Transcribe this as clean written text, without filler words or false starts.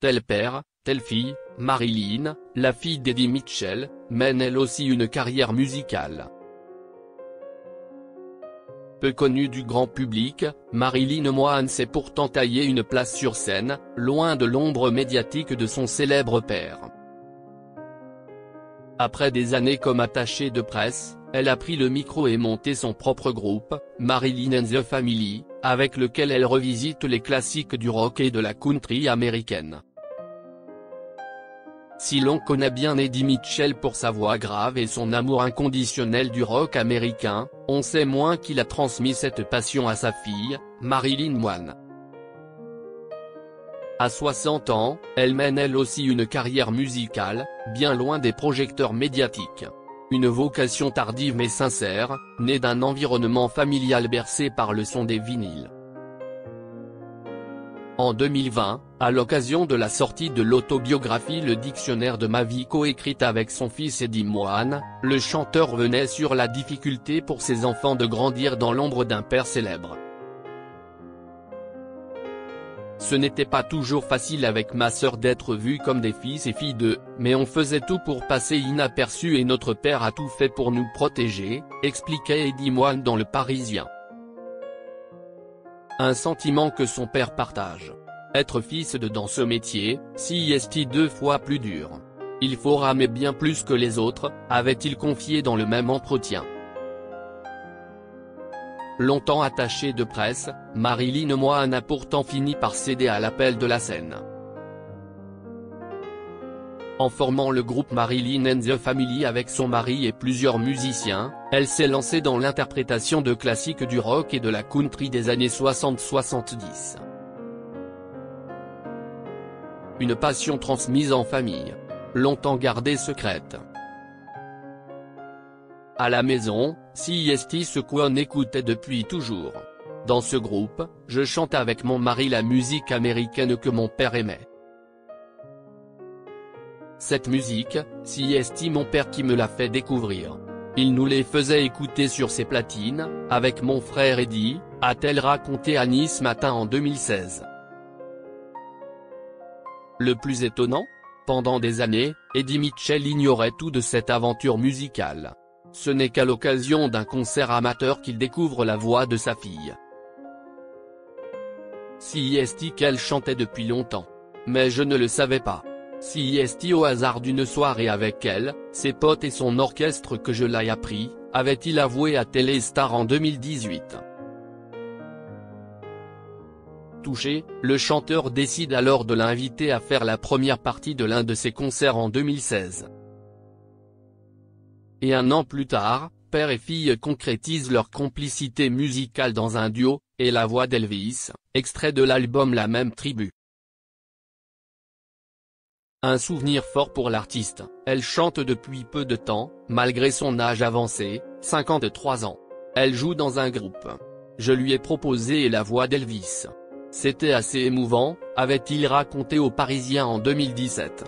Tel père, telle fille, Marilyn, la fille d'Eddie Mitchell, mène elle aussi une carrière musicale. Peu connue du grand public, Marilyn Moine s'est pourtant taillé une place sur scène, loin de l'ombre médiatique de son célèbre père. Après des années comme attachée de presse, elle a pris le micro et monté son propre groupe, Marilyn and the Family, avec lequel elle revisite les classiques du rock et de la country américaine. Si l'on connaît bien Eddie Mitchell pour sa voix grave et son amour inconditionnel du rock américain, on sait moins qu'il a transmis cette passion à sa fille, Marilyn Moine. À 60 ans, elle mène elle aussi une carrière musicale, bien loin des projecteurs médiatiques. Une vocation tardive mais sincère, née d'un environnement familial bercé par le son des vinyles. En 2020, à l'occasion de la sortie de l'autobiographie Le Dictionnaire de ma vie coécrite avec son fils Eddie Moine, le chanteur revenait sur la difficulté pour ses enfants de grandir dans l'ombre d'un père célèbre. Ce n'était pas toujours facile avec ma sœur d'être vus comme des fils et filles d'eux, mais on faisait tout pour passer inaperçus et notre père a tout fait pour nous protéger, expliquait Eddie Moine dans Le Parisien. Un sentiment que son père partage. Être fils de dans ce métier, c'est 2 fois plus dur. Il faut ramer bien plus que les autres, avait-il confié dans le même entretien. Longtemps attachée de presse, Marilyn Moine a pourtant fini par céder à l'appel de la scène. En formant le groupe Marilyn and the Family avec son mari et plusieurs musiciens, elle s'est lancée dans l'interprétation de classiques du rock et de la country des années 60-70. Une passion transmise en famille. Longtemps gardée secrète. À la maison, ce qu'on écoutait depuis toujours. Dans ce groupe, je chante avec mon mari la musique américaine que mon père aimait. Cette musique, c'est mon père qui me l'a fait découvrir. Il nous les faisait écouter sur ses platines, avec mon frère Eddie, a-t-elle raconté à Nice Matin en 2016. Le plus étonnant ? Pendant des années, Eddie Mitchell ignorait tout de cette aventure musicale. Ce n'est qu'à l'occasion d'un concert amateur qu'il découvre la voix de sa fille. Qu'elle chantait depuis longtemps. Mais je ne le savais pas. Au hasard d'une soirée avec elle, ses potes et son orchestre que je l'ai appris, avait-il avoué à Téléstar en 2018. Touché, le chanteur décide alors de l'inviter à faire la première partie de l'un de ses concerts en 2016. Et un an plus tard, père et fille concrétisent leur complicité musicale dans un duo, et la voix d'Elvis, extrait de l'album La Même Tribu. Un souvenir fort pour l'artiste, elle chante depuis peu de temps, malgré son âge avancé, 53 ans. Elle joue dans un groupe. Je lui ai proposé la voix d'Elvis. C'était assez émouvant, avait-il raconté au Parisien en 2017.